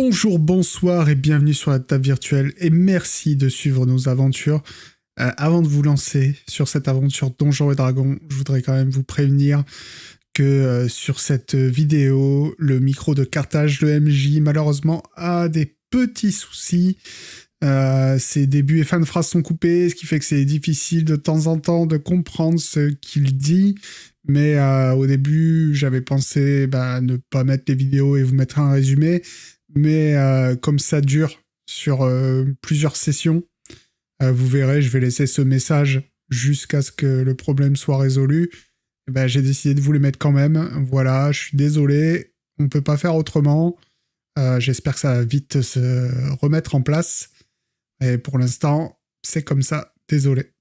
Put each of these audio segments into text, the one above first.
Bonjour, bonsoir et bienvenue sur la table virtuelle et merci de suivre nos aventures. Avant de vous lancer sur cette aventure Donjons et Dragons, je voudrais quand même vous prévenir que sur cette vidéo, le micro de Carthage, le MJ, malheureusement a des petits soucis. Ses débuts et fins de phrases sont coupés, ce qui fait que c'est difficile de temps en temps de comprendre ce qu'il dit. Mais au début, j'avais pensé ne pas mettre les vidéos et vous mettre un résumé. Mais comme ça dure sur plusieurs sessions, vous verrez, je vais laisser ce message jusqu'à ce que le problème soit résolu. J'ai décidé de vous les mettre quand même. Voilà, je suis désolé, on ne peut pas faire autrement. J'espère que ça va vite se remettre en place. Et pour l'instant, c'est comme ça, désolé.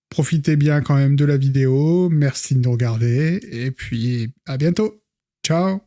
Profitez bien quand même de la vidéo. Merci de nous regarder. Et puis, à bientôt. Ciao.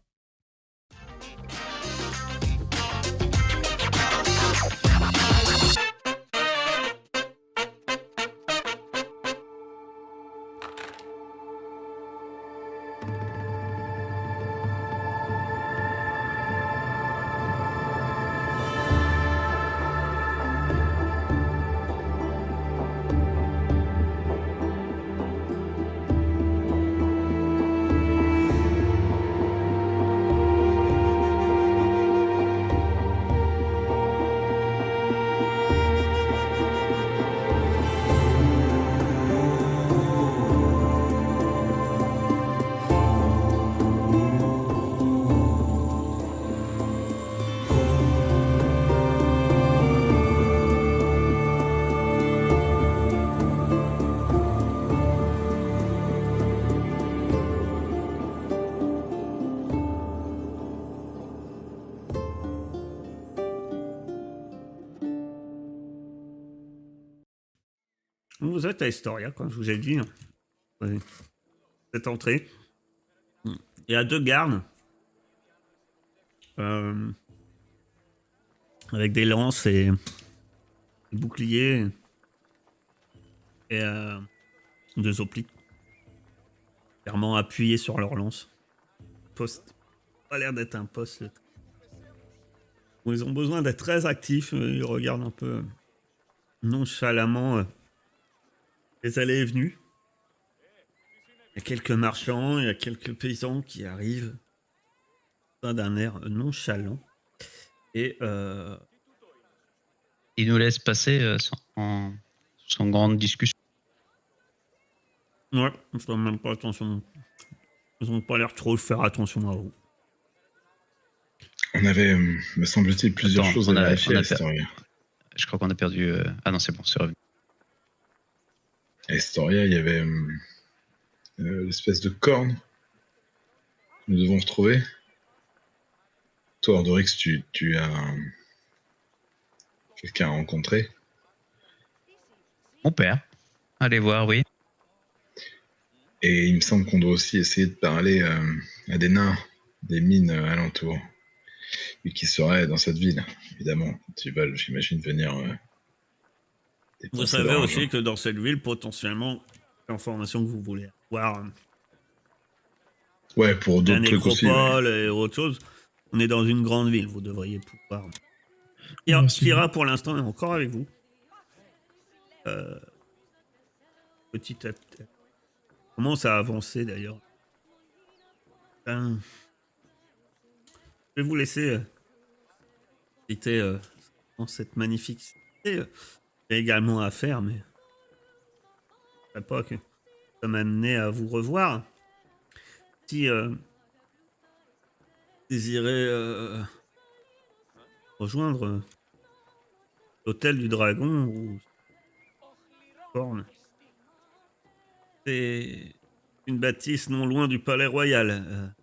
Vous êtes à Historia, comme je vous ai dit. Cette entrée. Il y a 2 gardes. Avec des lances et des boucliers. Et 2 hoplites. Clairement appuyés sur leurs lances. Poste. Pas l'air d'être un poste. Ils ont besoin d'être très actifs. Ils regardent un peu nonchalamment les allées et venues. Il y a quelques marchands, il y a quelques paysans qui arrivent d'un air nonchalant. Et il nous laisse passer sans grande discussion. Ouais, ils font même pas attention. Ils ont pas l'air trop de faire attention à vous. On avait, me semble-t-il, plusieurs choses à vérifier à Historia. Je crois qu'on a perdu... Ah non, c'est bon, c'est revenu. À Historia, il y avait l'espèce de corne que nous devons retrouver. Toi, Ordorix, tu as quelqu'un à rencontrer. Mon père. Allez voir, oui. Et il me semble qu'on doit aussi essayer de parler à des nains, des mines alentours, et qui seraient dans cette ville, évidemment. Ils veulent, j'imagine, venir... vous savez aussi que dans cette ville, potentiellement, l'information que vous voulez avoir... Ouais, pour d'autres trucs aussi. La nécropole et autre chose. On est dans une grande ville, vous devriez pouvoir... Kira, pour l'instant, est encore avec vous. Petit à petit. Comment ça a avancé, d'ailleurs? Je vais vous laisser visiter dans cette magnifique cité. Il y a également à faire, mais... Je ne sais pas que ça m'a amené à vous revoir. Si désirez rejoindre l'hôtel du dragon ou Corne, c'est une bâtisse non loin du palais royal.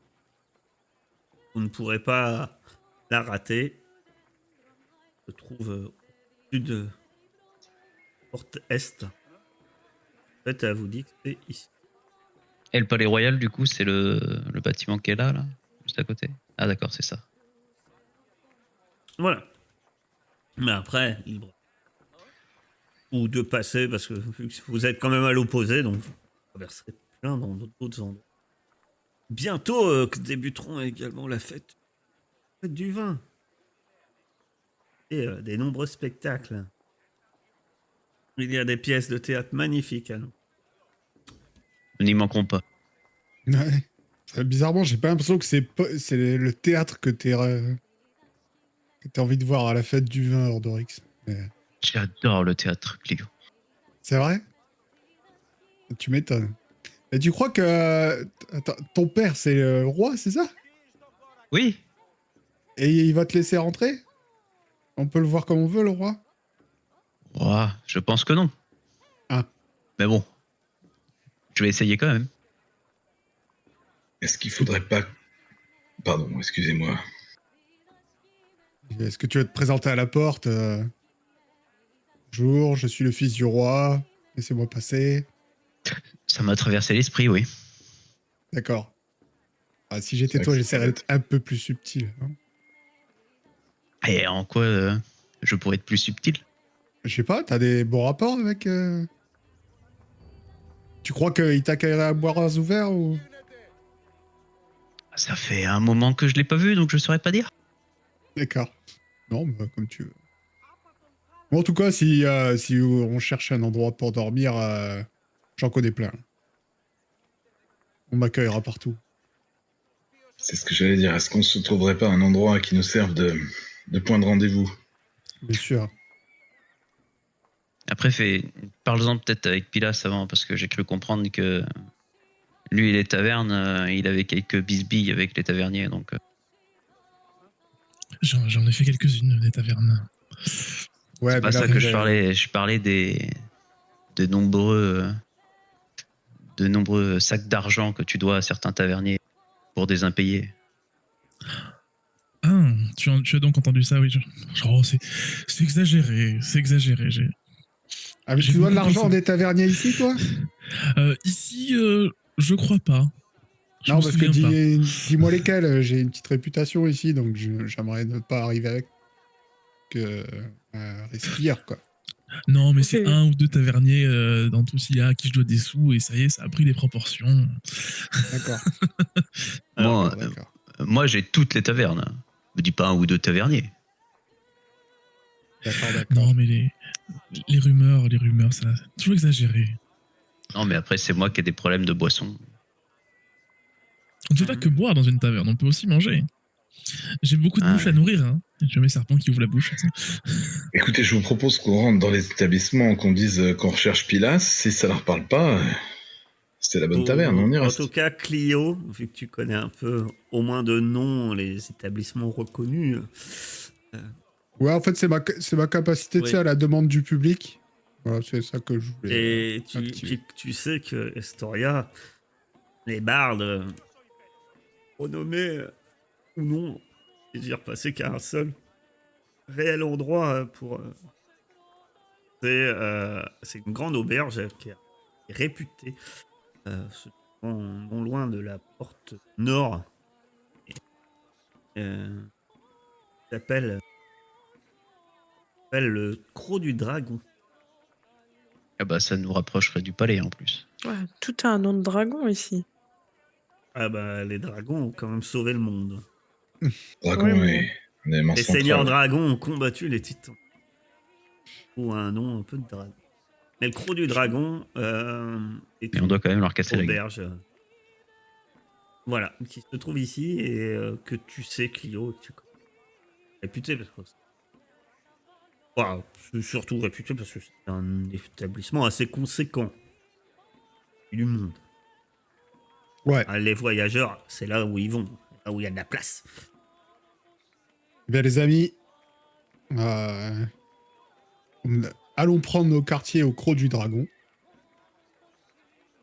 Vous ne pourrez pas la rater. Se trouve au sud de porte est. En fait, elle vous dit que c'est ici. Et le palais royal, du coup, c'est le bâtiment qui est là, juste à côté. Ah d'accord, c'est ça. Voilà. Mais après, libre. Ou de passer, parce que vous êtes quand même à l'opposé, donc vous traverserez plein dans d'autres endroits. Bientôt débuteront également la fête Faites du vin et des nombreux spectacles. Il y a des pièces de théâtre magnifiques. Hein. Nous n'y manquerons pas. Ouais. Bizarrement, j'ai pas l'impression que c'est le théâtre que t'as envie de voir à la fête du vin, Ordorix. Mais J'adore le théâtre, Clio. c'est vrai? Tu m'étonnes. Et tu crois que attends, ton père, c'est le roi, c'est ça? Oui, Et il va te laisser rentrer? On peut le voir comme on veut, le roi? ouah, je pense que non. Ah. Mais bon, je vais essayer quand même. Est-ce qu'il faudrait pas... Pardon, excusez-moi. Est-ce que tu vas te présenter à la porte Bonjour, je suis le fils du roi. Laissez-moi passer. Ça m'a traversé l'esprit, oui. D'accord. Ah, si C'est j'étais vrai toi, que j'essaierais d'être un peu plus subtil. Hein. Et en quoi je pourrais être plus subtil? Je sais pas, t'as des bons rapports avec... Tu crois qu'il t'accueillerait à bras ouverts ou... Ça fait un moment que je l'ai pas vu, donc je saurais pas dire. D'accord. Non, bah, comme tu veux. Bon, en tout cas, si on cherche un endroit pour dormir, j'en connais plein. On m'accueillera partout. C'est ce que j'allais dire. Est-ce qu'on se trouverait pas un endroit qui nous serve de point de rendez-vous? Bien sûr. Après, parle-en peut-être avec Pilas avant, parce que j'ai cru comprendre que lui et les tavernes, il avait quelques bisbilles avec les taverniers, donc J'en ai fait quelques-unes, des tavernes. Ouais, c'est mais pas là, ça vous que je avez- parlais. Je parlais de nombreux sacs d'argent que tu dois à certains taverniers pour des impayés. Ah, tu as donc entendu ça, oui. Oh, c'est exagéré, c'est exagéré. Ah, mais J'ai tu dois de beaucoup l'argent consommé. des taverniers ici, toi? Ici, je crois pas. Je Non, me parce que souviens pas. dis-moi lesquels. J'ai une petite réputation ici, donc j'aimerais ne pas arriver avec respire, quoi. Non, mais c'est un ou deux taverniers dans tout ce à qui je dois des sous et ça y est, ça a pris des proportions. D'accord. Alors, Moi, D'accord. moi j'ai toutes les tavernes. Me dis pas un ou deux taverniers. D'accord. Non, mais les rumeurs, ça, toujours exagéré. Non, mais après, c'est moi qui ai des problèmes de boisson. On ne fait pas que boire dans une taverne, on peut aussi manger. J'ai beaucoup de Ah, bouches à nourrir, hein. Je mets serpent qui ouvre la bouche. Tu sais. Écoutez, je vous propose qu'on rentre dans les établissements, qu'on dise qu'on recherche Pilas. Si ça leur parle pas, c'est la bonne taverne, on y en tout reste. cas, Clio, vu que tu connais un peu, au moins de nom, les établissements reconnus. Ouais, en fait, c'est ma capacité, tu Oui. sais, à la demande du public. Voilà, c'est ça que je voulais Et activer. tu sais que Estoria, les bardes, renommés ou non, je veux dire, passer qu'à un seul réel endroit pour. C'est une grande auberge qui est réputée, se trouvant non loin de la porte nord. Euh, s'appelle le Croc du Dragon. ah bah, ça nous rapprocherait du palais en plus. Ouais, tout a un nom de dragon ici. Ah bah, les dragons ont quand même sauvé le monde. Dragon Ouais, est mais- un élément Les seigneurs central. dragons ont combattu les titans. Ou un nom un peu de dragon. Mais le Croc du Dragon est Mais on une doit quand même leur casser la gueule. auberge. Voilà, qui se trouve ici et que tu sais, Clio, que tu connais. Réputé parce que Waouh, c'est surtout réputé parce que c'est un établissement assez conséquent du monde. Ouais. Ah, les voyageurs, c'est là où ils vont, là où il y a de la place. Eh bien, les amis, allons prendre nos quartiers au Croc du Dragon.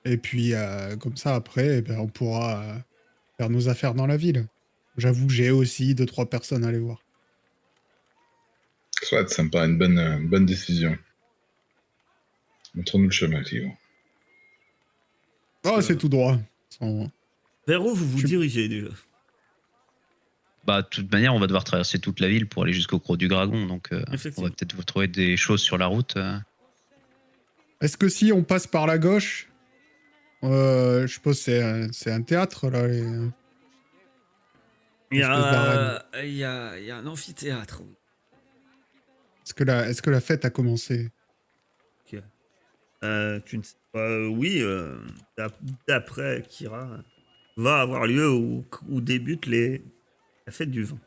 Et puis, comme ça, après, eh ben, on pourra faire nos affaires dans la ville. J'avoue, j'ai aussi 2-3 personnes à aller voir. Soit, ça me paraît une bonne décision. Montre-nous le chemin, Clio. Oh, c'est tout droit. Sans- Vers où vous vous Je- dirigez déjà? Bah, de toute manière, on va devoir traverser toute la ville pour aller jusqu'au Croc du Dragon, donc on Effectivement. va peut-être vous trouver des choses sur la route. Est-ce que si on passe par la gauche, je suppose que c'est un théâtre, là. Espèce d'arène. il y a un amphithéâtre. Oui. Est-ce que la fête a commencé? Ok. Tu ne sais pas. Oui, d'après Kira, va avoir lieu où débute la fête du vin.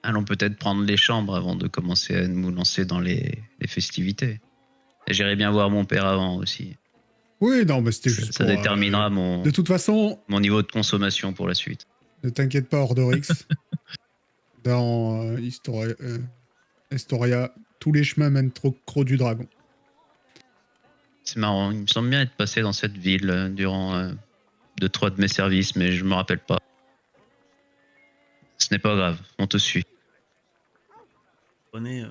Allons peut-être prendre les chambres avant de commencer à nous lancer dans les festivités. Et j'irai bien voir mon père avant aussi. Oui, non, mais c'était juste Ça pour... déterminera De toute façon, mon niveau de consommation pour la suite. ne t'inquiète pas, Ordorix. Dans Historia, tous les chemins mènent au Croc du Dragon. C'est marrant, il me semble bien être passé dans cette ville durant 2-3 de mes services, mais je me rappelle pas. Ce n'est pas grave, on te suit. Prenez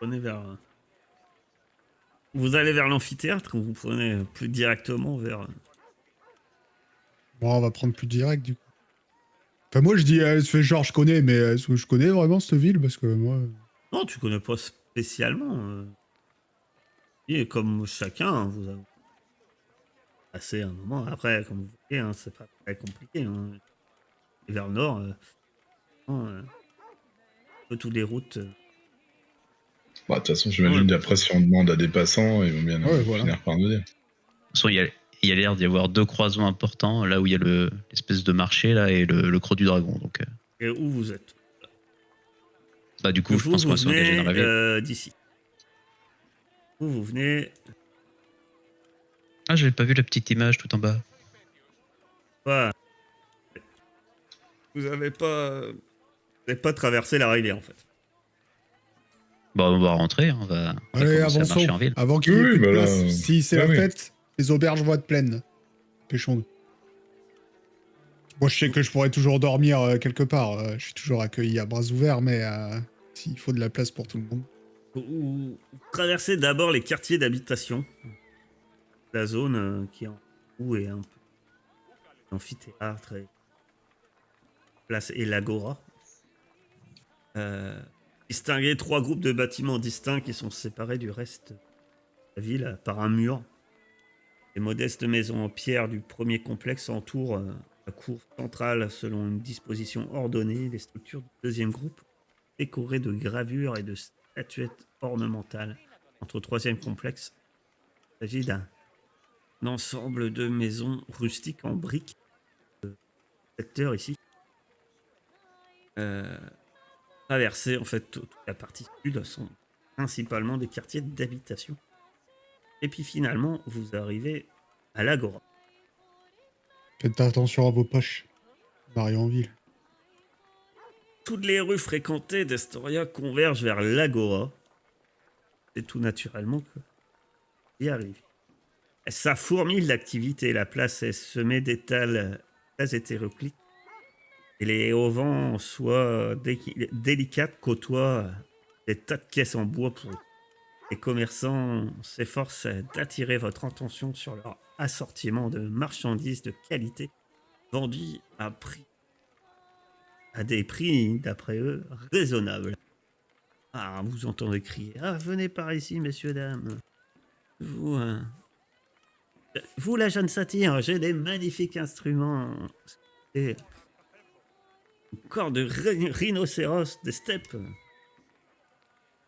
vers. Vous allez vers l'amphithéâtre ou vous prenez plus directement vers. Bon, on va prendre plus direct, du coup. Enfin, moi, je dis, genre, je connais, mais est-ce que je connais vraiment cette ville? Parce que moi... Non, tu connais pas spécialement. Et comme chacun, vous avez passé un moment. Après, comme vous voyez, hein, c'est pas très compliqué. Hein. Et vers le nord, un peu toutes les routes. Bah, de toute façon, j'imagine Ouais. qu'après, si on demande à des passants, ils vont bien Ouais, voilà. finir par nous dire. De toute façon, il y a l'air d'y avoir 2 croisements importants, là où il y a l'espèce de marché là et le Croc du Dragon. Donc, Et où vous êtes? bah, du coup, je Vous, pense qu'on vous va s'engager dans la ville. venez d'ici. Vous venez. Ah, j'avais pas vu la petite image tout en bas. Voilà. Vous avez pas traversé la rivière en fait. Bon, on va rentrer, on va Allez, commencer à avançons. marcher en ville. Avant qu'il y ait Oui, plus de bah là, place. Si c'est ouais, la oui. fête, les auberges vont être pleines. Pêchons-nous. Moi, je sais que je pourrais toujours dormir quelque part. Je suis toujours accueilli à bras ouverts, mais s'il faut de la place pour tout le monde. Vous traversez d'abord les quartiers d'habitation. La zone qui est en haut et un peu amphithéâtre et place et l'agora. Distinguez 3 groupes de bâtiments distincts qui sont séparés du reste de la ville par un mur. Les modestes maisons en pierre du premier complexe entourent la cour centrale selon une disposition ordonnée. Les structures du deuxième groupe, décorées de gravures et de statuettes ornementales. Entre le troisième complexe, il s'agit d'un ensemble de maisons rustiques en briques. Secteur ici. Traversées, en fait, toute la partie sud sont principalement des quartiers d'habitation. Et puis finalement, vous arrivez à l'agora. Faites attention à vos poches. Mario en ville. Toutes les rues fréquentées d'Estoria convergent vers l'agora. C'est tout naturellement que vous y arrivez. Ça fourmille d'activité. La place est semée d'étals très hétéroclites. Et les auvents en soie délicates côtoient des tas de caisses en bois pour les commerçants s'efforcent d'attirer votre attention sur leur assortiment de marchandises de qualité vendues à des prix, d'après eux, raisonnables. Ah, vous entendez crier. Ah, venez par ici, messieurs, dames. Vous, vous la jeune satyre, j'ai des magnifiques instruments. Et corps de rhinocéros, des steppes.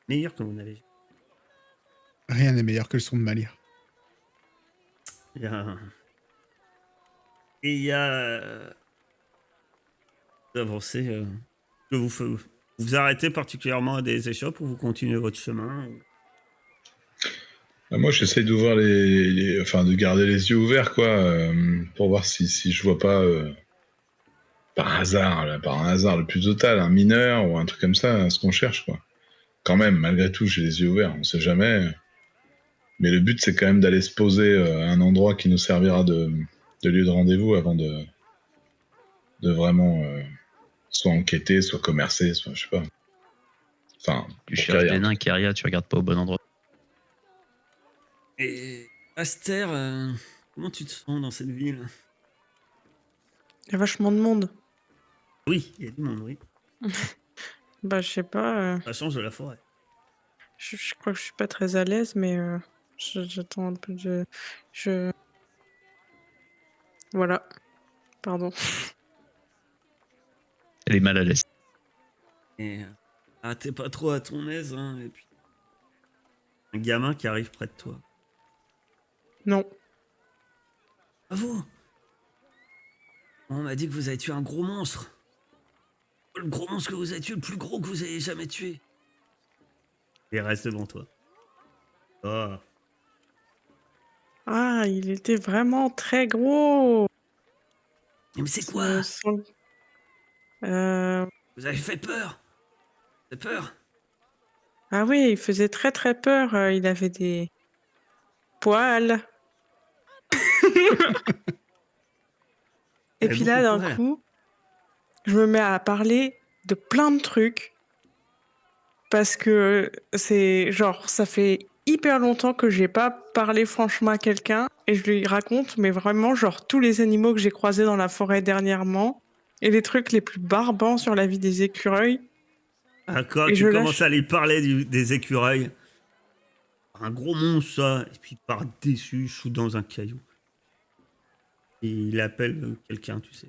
Meilleurs que vous n'avez. Rien n'est meilleur que le son de ma lyre. Il y a... Et il y a... D'avancer... que vous arrêtez particulièrement à des échoppes ou vous continuez votre chemin? Moi, j'essaye d'ouvrir enfin, de garder les yeux ouverts, quoi, pour voir si je vois pas, par un hasard le plus total, un mineur ou un truc comme ça, ce qu'on cherche, quoi. Quand même, malgré tout, j'ai les yeux ouverts, on sait jamais. Mais le but, c'est quand même d'aller se poser à un endroit qui nous servira de lieu de rendez-vous avant de vraiment soit enquêter, soit commercer, soit je sais pas. Enfin, Tu pour cherches Kyria. des nains, Kyria, tu regardes pas au bon endroit. Et Aster, comment tu te sens dans cette ville? Il y a vachement de monde. Oui, il y a du monde, oui. Bah, je sais pas. Ça change de la forêt. Je crois que je suis pas très à l'aise, mais j'attends un peu de. Je. Voilà. Pardon. Elle est mal à l'aise. Et t'es pas trop à ton aise, hein. Et puis un gamin qui arrive près de toi. Non. À vous. On m'a dit que vous avez tué un gros monstre. Le gros monstre que vous avez tué, le plus gros que vous ayez jamais tué. Et il reste devant toi. Oh. Ah, il était vraiment très gros. Mais c'est Ce quoi? sont- Euh, Vous avez fait peur. C'est peur. Ah oui, il faisait très très peur. Il avait des poils. Et Vous avez puis beaucoup là, de d'un poils. coup, je me mets à parler de plein de trucs. Parce que c'est genre, ça fait hyper longtemps que j'ai pas parlé franchement à quelqu'un. Et je lui raconte, mais vraiment, genre, tous les animaux que j'ai croisés dans la forêt dernièrement. Et les trucs les plus barbants sur la vie des écureuils. Quand Et tu je commences lâche. à lui parler des écureuils, un gros monstre, ça, et puis il part déçu, sous dans un caillou. Et il appelle quelqu'un, tu sais.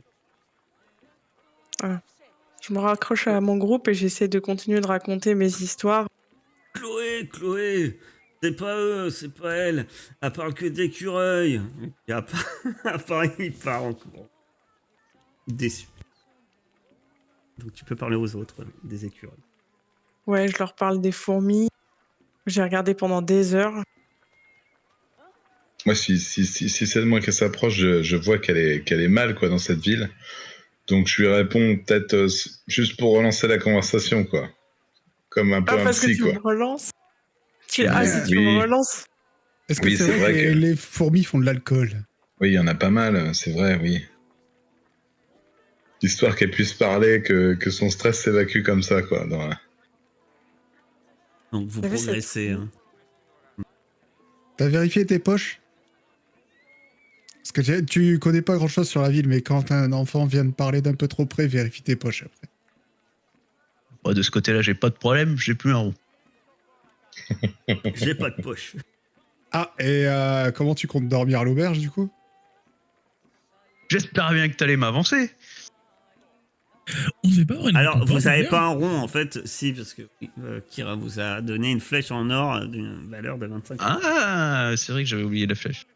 Je me raccroche à mon groupe et j'essaie de continuer de raconter mes histoires. Chloé, c'est pas eux, c'est pas elle. Elle parle que d'écureuils. Et à part, il part en courant. Déçu. Donc tu peux parler aux autres des écureuils. Ouais, je leur parle des fourmis. J'ai regardé pendant des heures. Moi, si c'est de moi qu'elle s'approche, je vois qu'elle est mal, quoi, dans cette ville. Donc, je lui réponds peut-être juste pour relancer la conversation, quoi. Comme un peu Ah, un parce que psy, tu quoi. me relances. Ah, si Mais tu me oui, relances. Est-ce que oui, c'est c'est vrai vrai que que... les fourmis font de l'alcool? Oui, il y en a pas mal, c'est vrai, oui. Histoire qu'elle puisse parler, que son stress s'évacue comme ça, quoi. Donc vous T'avais cette progressez. fourmi. T'as vérifié tes poches? Parce que tu connais pas grand-chose sur la ville, mais quand un enfant vient de parler d'un peu trop près, vérifie tes poches après. Moi, de ce côté-là, j'ai pas de problème, j'ai plus un rond. J'ai pas de poche. Ah, et comment tu comptes dormir à l'auberge, du coup? J'espère bien que t'allais m'avancer. On devait pas avoir une Alors, vous récompense avez derrière pas un rond en fait, si, parce que Kira vous a donné une flèche en or d'une valeur de 25. Ah, c'est vrai que j'avais oublié la flèche.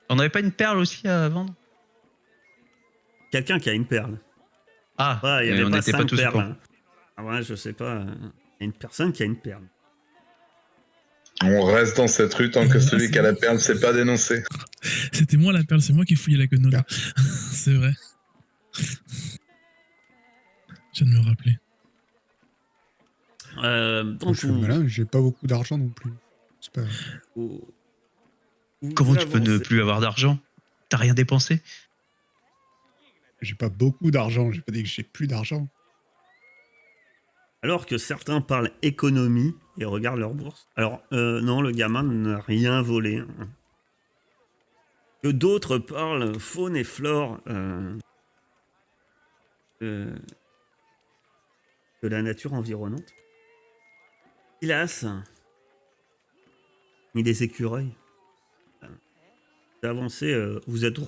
On n'avait pas une perle aussi à vendre? Quelqu'un qui a une perle. Ah, Ouais, il y mais avait on pas n'était pas 5 tous au perles. courant. Hein. Ah ouais, je sais pas. Il y a une personne qui a une perle. On reste dans cette rue tant que celui c'est qui a la vrai. perle s'est pas dénoncé. C'était moi la perle, c'est moi qui ai fouillé la quenouille. Ah. C'est vrai. Je viens de me rappeler. Donc Je suis malin, j'ai pas beaucoup d'argent non plus. C'est pas... vous- Comment vous tu peux ne avancez. plus avoir d'argent? T'as rien dépensé? J'ai pas beaucoup d'argent, j'ai pas dit que j'ai plus d'argent. Alors que certains parlent économie et regardent leur bourse. Alors, non, le gamin n'a rien volé. Hein. Que d'autres parlent faune et flore de la nature environnante. Hélas, ni des écureuils. Vous avancez, vous êtes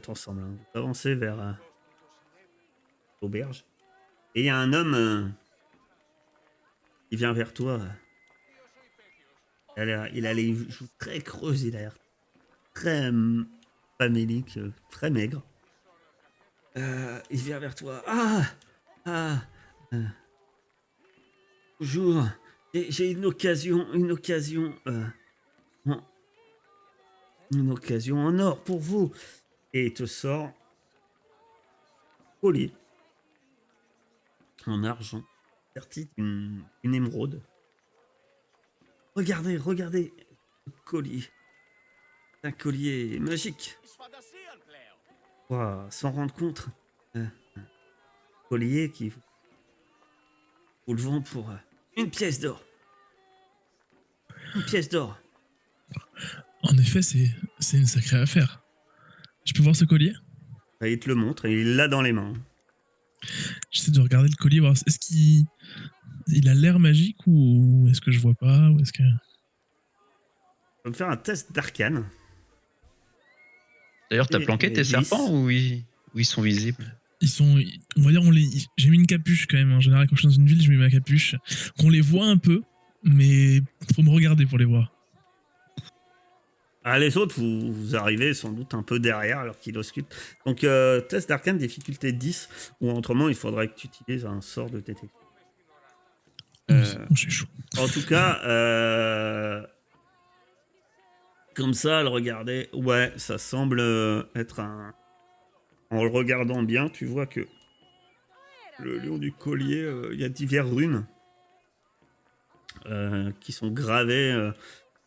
ensemble, hein. Vous avancez vers l'auberge. Et il y a un homme qui vient vers toi. Il a les joues très creuses, il a l'air très famélique, très maigre. Il vient vers toi. Ah, euh, bonjour. J'ai une occasion en or pour vous. Et il te sort un collier en argent, serti d'une émeraude. Regardez, le collier. Un collier magique. Wow, sans rendre compte. Un collier qui vous le vend pour une pièce d'or. Une pièce d'or. En effet, c'est une sacrée affaire. Je peux voir ce collier? Et il te le montre et il l'a dans les mains. J'essaie de regarder le collier, voir est-ce qu'il a l'air magique ou est-ce que je vois pas ou est-ce que... On va me faire un test d'arcane. D'ailleurs, t'as Et planqué tes 10. serpents ou ils sont visibles? ils sont, on va dire, j'ai mis une capuche quand même. En général, quand je suis dans une ville, je mets ma capuche. Qu'on les voit un peu, mais faut me regarder pour les voir. Ah, les autres, vous arrivez sans doute un peu derrière alors qu'il ausculte. Donc, test d'arcane difficulté 10, ou autrement, il faudrait que tu utilises un sort de détection. Oh, c'est chaud. En tout cas, comme ça, à le regarder, ouais, ça semble être un... En le regardant bien, tu vois que le long du collier, il y a diverses runes qui sont gravées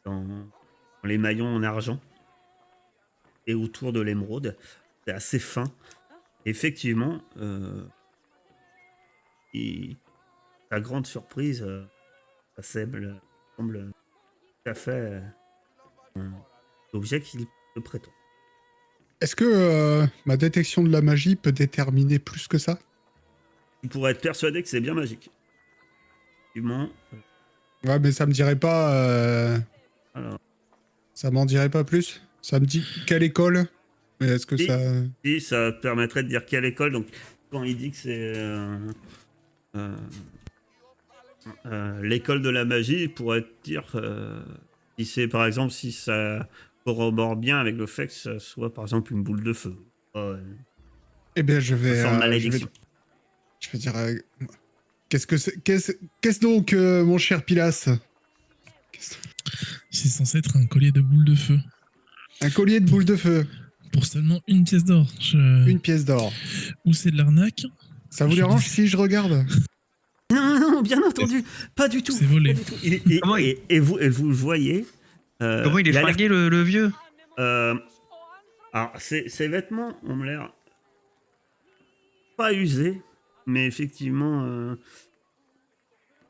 dans les maillons en argent et autour de l'émeraude. C'est assez fin. Effectivement, à grande surprise, ça semble tout à fait un objet qu'il te prétend. Est-ce que ma détection de la magie peut déterminer plus que ça? Tu pourrais être persuadé que c'est bien magique. Effectivement. Ouais, mais ça me dirait pas... Alors, Ça m'en dirait pas plus? Ça me dit quelle école? Mais est-ce que si, ça... si, ça te permettrait de dire quelle école. Donc, quand il dit que c'est l'école de la magie, il pourrait te dire si c'est par exemple si ça corrobore bien avec le fait que ça soit par exemple une boule de feu. Eh bien, je vais... Sans je vais... malédiction. Je vais dire... qu'est-ce que c'est... Qu'est-ce donc, mon cher Pilas? C'est censé être un collier de boules de feu. Un collier de boules de feu. Pour seulement une pièce d'or. Une pièce d'or. Ou c'est de l'arnaque. Ça vous dérange si je regarde? Non, bien entendu, pas du tout. C'est volé. Pas du tout. Comment Et vous le voyez. Comment il est a l'air- flingué, le vieux? Alors, ses vêtements ont l'air pas usés, mais effectivement,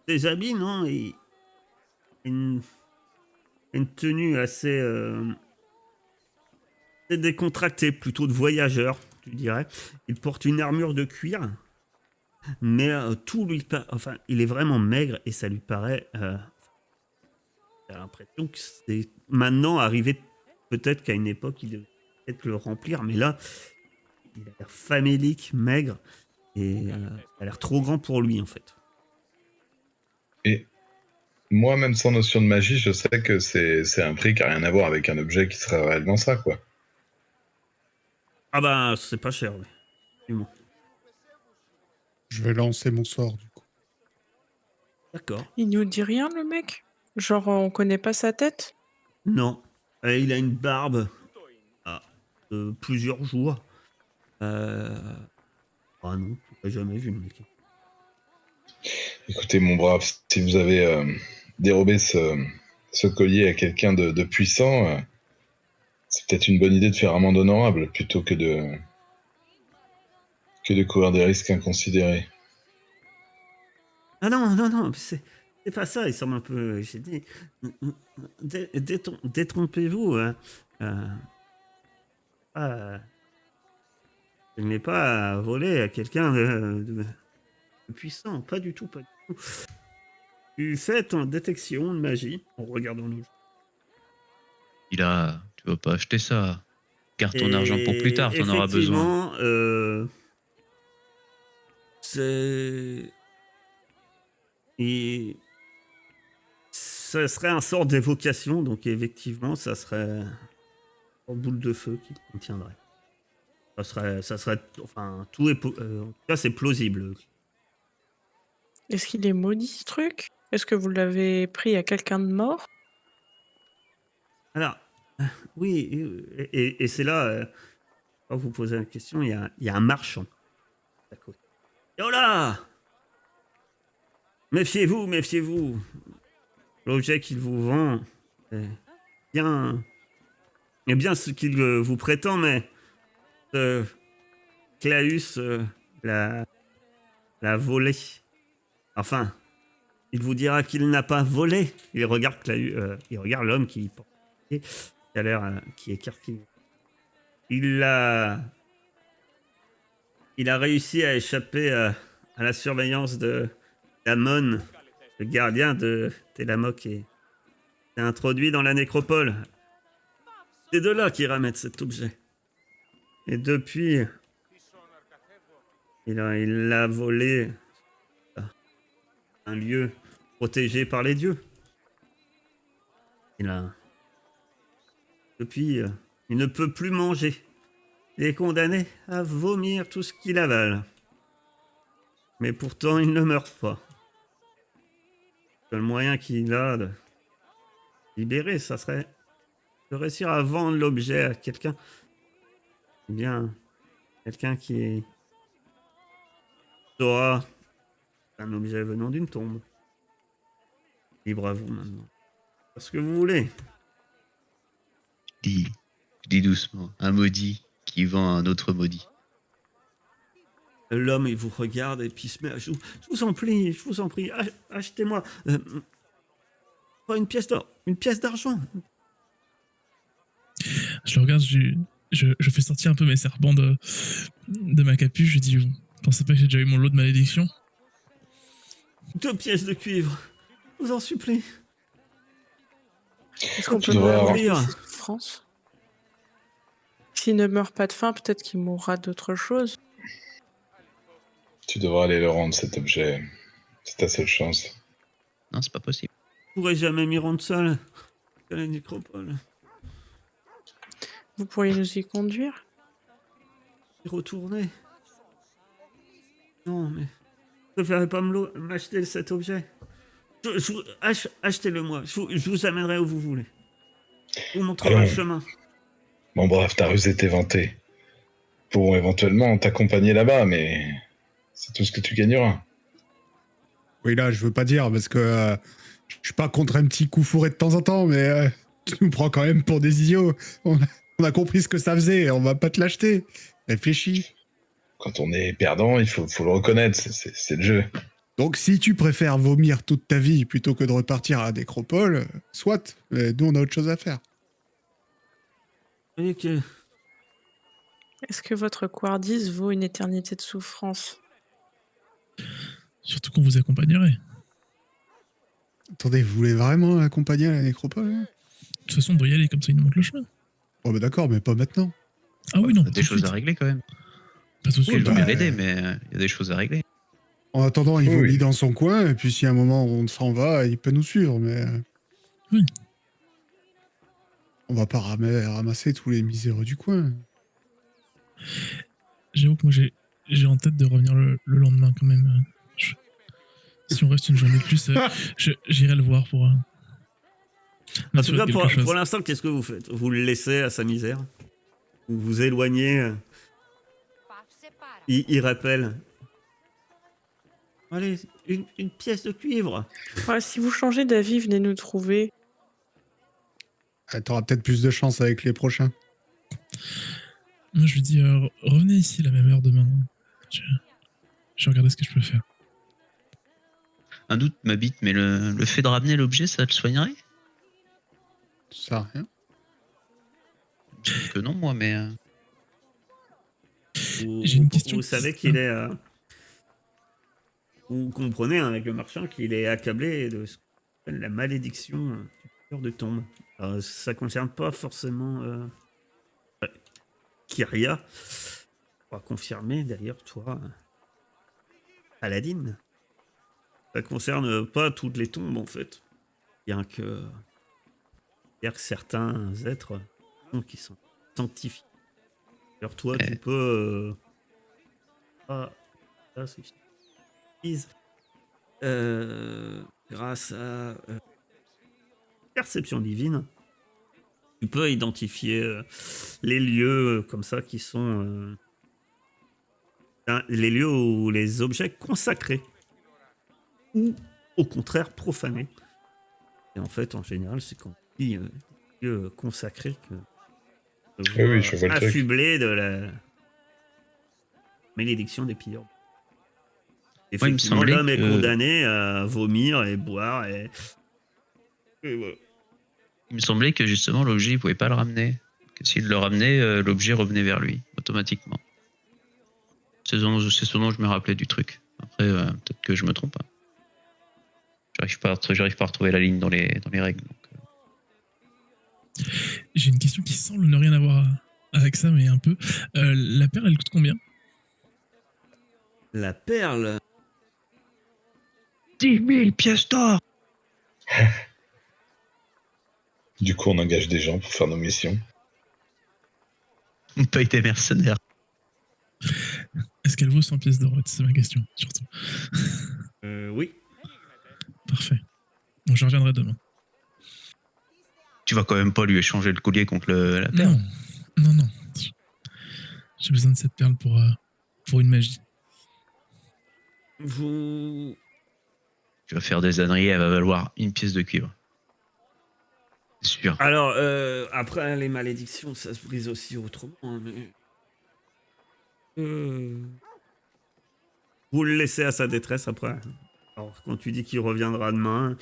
ses habits, non, et une tenue assez décontractée, plutôt de voyageur, tu dirais. Il porte une armure de cuir, mais tout lui enfin, il est vraiment maigre et ça lui paraît. J'ai l'impression que c'est maintenant arrivé, peut-être qu'à une époque il devait peut-être le remplir, mais là, il a l'air famélique, maigre et il a l'air trop grand pour lui en fait. Et moi, même sans notion de magie, je sais que c'est un prix qui n'a rien à voir avec un objet qui serait réellement ça, quoi. Ah bah, c'est pas cher, oui. Effectivement. Je vais lancer mon sort, du coup. D'accord. Il nous dit rien, le mec? Genre, on connaît pas sa tête? Non. Il a une barbe de plusieurs jours. Ah non, je l'ai jamais vu le mec. Écoutez, mon brave, si vous avez dérobé ce collier à quelqu'un de puissant, c'est peut-être une bonne idée de faire amende honorable plutôt que de courir des risques inconsidérés. Ah non, non, non, c'est pas ça, il semble un peu... J'ai dit... Détrompez-vous. Hein. Je n'ai pas volé à quelqu'un de puissant, pas du tout, pas du tout. Tu fais ton détection de magie en regardant le jeu. Tu vas pas acheter ça. Garde ton argent pour plus tard, t'en auras besoin. Effectivement, c'est... Et ce serait un sort d'évocation, donc effectivement, ça serait une boule de feu qui contiendrait. Ça serait, enfin, tout est, en tout cas, c'est plausible. Est-ce qu'il est maudit, ce truc? Est-ce que vous l'avez pris à quelqu'un de mort? Alors, oui, et c'est là, quand vous posez la question, il y a un marchand à côté. Et oh là! Méfiez-vous, méfiez-vous. L'objet qu'il vous vend est bien ce qu'il vous prétend, mais Claus l'a volé. Enfin, il vous dira qu'il n'a pas volé. Il regarde il regarde l'homme qui porte, qui a l'air qui écarquille. Il a réussi à échapper à la surveillance de Damon, le gardien de Télamok, et s'est introduit dans la nécropole. C'est de là qu'il ramène cet objet. Et depuis, Il l'a volé à un lieu protégé par les dieux. Depuis, il ne peut plus manger. Il est condamné à vomir tout ce qu'il avale. Mais pourtant, il ne meurt pas. Le seul moyen qu'il a de libérer, ça serait de réussir à vendre l'objet à quelqu'un. Eh bien, quelqu'un qui saura un objet venant d'une tombe. Libre à vous maintenant. Faites ce que vous voulez. Dis doucement. Un maudit qui vend un autre maudit. L'homme, il vous regarde et puis il se met à jouer. Je vous en prie, achetez-moi. Pas une pièce d'or, une pièce d'argent. Je le regarde, je fais sortir un peu mes serpents de ma capuche. Je dis, vous pensez pas que j'ai déjà eu mon lot de malédictions? 2 pièces de cuivre. Je vous en supplie. Est-ce qu'on Tu peut devrais me avoir- remplir ses souffrances? S'il ne meurt pas de faim, peut-être qu'il mourra d'autre chose. Tu devras aller le rendre, cet objet. C'est ta seule chance. Non, c'est pas possible. Je pourrais jamais m'y rendre seul à la nécropole. Vous pourriez nous y conduire? Y retourner. Non, mais je préférerais pas m'acheter cet objet. Achetez-le moi. Je vous amènerai où vous voulez. Je vous montrerai Allons. le chemin. Bon, bref, ta ruse était vantée. Pour éventuellement t'accompagner là-bas, mais c'est tout ce que tu gagneras. Oui, là, je veux pas dire, parce que je suis pas contre un petit coup fourré de temps en temps, mais tu nous prends quand même pour des idiots. On a compris ce que ça faisait, on va pas te l'acheter. Réfléchis. Quand on est perdant, il faut le reconnaître, c'est le jeu. Donc, si tu préfères vomir toute ta vie plutôt que de repartir à la nécropole, soit, mais nous, on a autre chose à faire. Vous voyez que Est-ce que votre couardise vaut une éternité de souffrance? Surtout qu'on vous accompagnerait. Attendez, vous voulez vraiment accompagner à la nécropole hein? De toute façon, on doit y aller, comme ça, il nous montre le chemin. Oh, bah d'accord, mais pas maintenant. Ah oui, non, Il y a tout des de choses suite. à régler quand même. Pas tout de Oui, suite. je veux bien bah, l'aider, mais il y a des choses à régler. En attendant, il Oui, vomit oui. dans son coin, et puis si à un moment on s'en va, il peut nous suivre, mais... Oui. On va pas ramasser tous les miséreux du coin. J'avoue que moi, j'ai en tête de revenir le lendemain quand même. Si on reste une journée de plus, j'irai le voir pour. En tout m'assurer cas, de quelque chose. pour l'instant, qu'est-ce que vous faites? Vous le laissez à sa misère? Vous vous éloignez? Il rappelle. Allez, une pièce de cuivre. Ouais, si vous changez d'avis, venez nous trouver. T'auras peut-être plus de chance avec les prochains. Moi, je lui dis, revenez ici la même heure demain. Je vais regarder ce que je peux faire. Un doute m'habite, mais le fait de ramener l'objet, ça le soignerait? Ça sert à rien. Je me semble que non, moi, mais. J'ai une question Vous qui- savez qu'il est. Vous comprenez hein, avec le marchand qu'il est accablé de ce qu'on appelle la malédiction du cœur de tombe. Alors, ça concerne pas forcément Kyria. On va confirmer d'ailleurs, toi, Aladdin. Ça concerne pas toutes les tombes en fait. Bien que certains êtres qui sont sanctifiés. Alors toi, tu peux. Ça, c'est grâce à perception divine, tu peux identifier les lieux comme ça qui sont les lieux où les objets consacrés ou au contraire profanés. Et en fait, en général, c'est quand on dit lieux consacrés que Oui, je vois le truc. affublé de la malédiction des pilleurs. me Effectivement, semblait l'homme est que- condamné à vomir et boire et voilà. Il me semblait que justement l'objet, il pouvait pas le ramener. Que s'il le ramenait, l'objet revenait vers lui, automatiquement. C'est ce dont je me rappelais du truc. Après, peut-être que je me trompe. Hein. J'arrive pas à retrouver la ligne dans les règles. Donc, J'ai une question qui semble ne rien avoir avec ça, mais un peu. La perle, elle coûte combien? La perle. 10 000 pièces d'or. Du coup, on engage des gens pour faire nos missions. On paye des mercenaires. Est-ce qu'elle vaut 100 pièces d'or? C'est ma question, surtout. Oui. Parfait. Bon, je reviendrai demain. Tu vas quand même pas lui échanger le collier contre la perle. Non, non. J'ai besoin de cette perle pour une magie. Vous... Tu vas faire des âneries, elle va valoir une pièce de cuivre. C'est sûr. Alors, après, les malédictions, ça se brise aussi autrement. Hein, mais... Vous le laissez à sa détresse après. Alors, quand tu dis qu'il reviendra demain,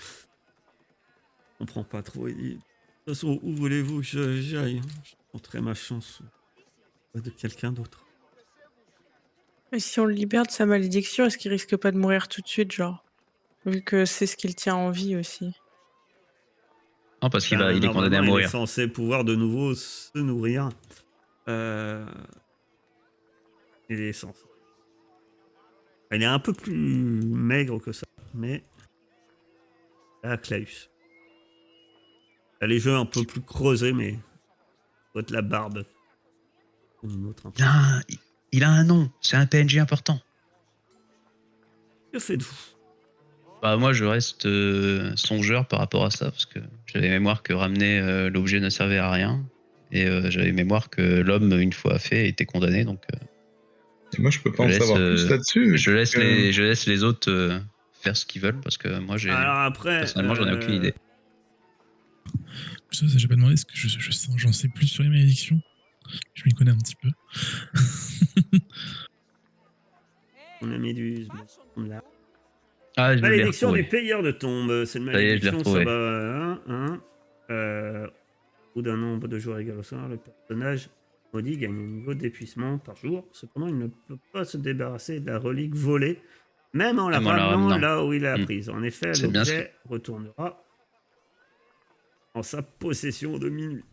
on comprend pas trop. Il dit, de toute façon, où voulez-vous que j'aille? Je tenterai ma chance de quelqu'un d'autre. Et si on le libère de sa malédiction, est-ce qu'il risque pas de mourir tout de suite, genre? Vu que c'est ce qui le tient en vie aussi. Non, parce qu'il Ben, il est condamné à normalement, il est mourir. censé pouvoir de nouveau se nourrir. Il est censé. Il est un peu plus maigre que ça, mais... Ah, Claus. Il a les jeux un peu plus creusés, mais... Doit être la barbe. Une autre un peu. Non, il a un nom, c'est un PNJ important. Que faites-vous? Bah, moi, je reste songeur par rapport à ça, parce que j'avais mémoire que ramener l'objet ne servait à rien. Et j'avais mémoire que l'homme, une fois fait, était condamné. Donc, Et moi, je peux pas en savoir plus là-dessus. je laisse les autres faire ce qu'ils veulent, parce que moi, Alors après... personnellement, j'en ai aucune idée. Ça, j'ai pas demandé, parce que j'en sais plus sur les malédictions. Je m'y connais un petit peu. On a mis du... Là. Ah, je l'ai Malédiction du retrouvé. payeur de tombes. C'est une Ça y est, je l'ai malédiction, ça retrouvé. va... Ou d'un nombre de jours égal au soir, le personnage maudit gagne un niveau d'épuisement par jour. Cependant, il ne peut pas se débarrasser de la relique volée, même en la Même en la ramenant ramenant. là où il l'a prise. En effet, C'est bien l'objet retournera en sa possession de minuit.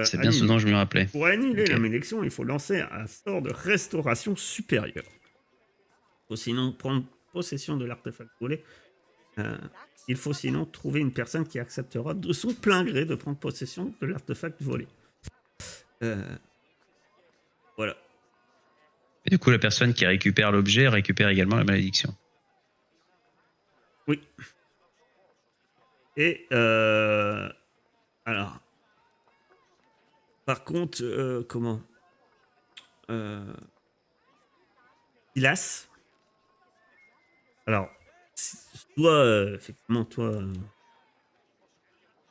C'est bien ce dont je me rappelais. Pour annuler Ok. la malédiction, il faut lancer un sort de restauration supérieure. Il faut sinon prendre possession de l'artefact volé. Il faut sinon trouver une personne qui acceptera de son plein gré de prendre possession de l'artefact volé. Voilà. Et du coup, la personne qui récupère l'objet récupère également la malédiction. Oui. Et alors, par contre, comment Silas. Alors, toi, effectivement, toi,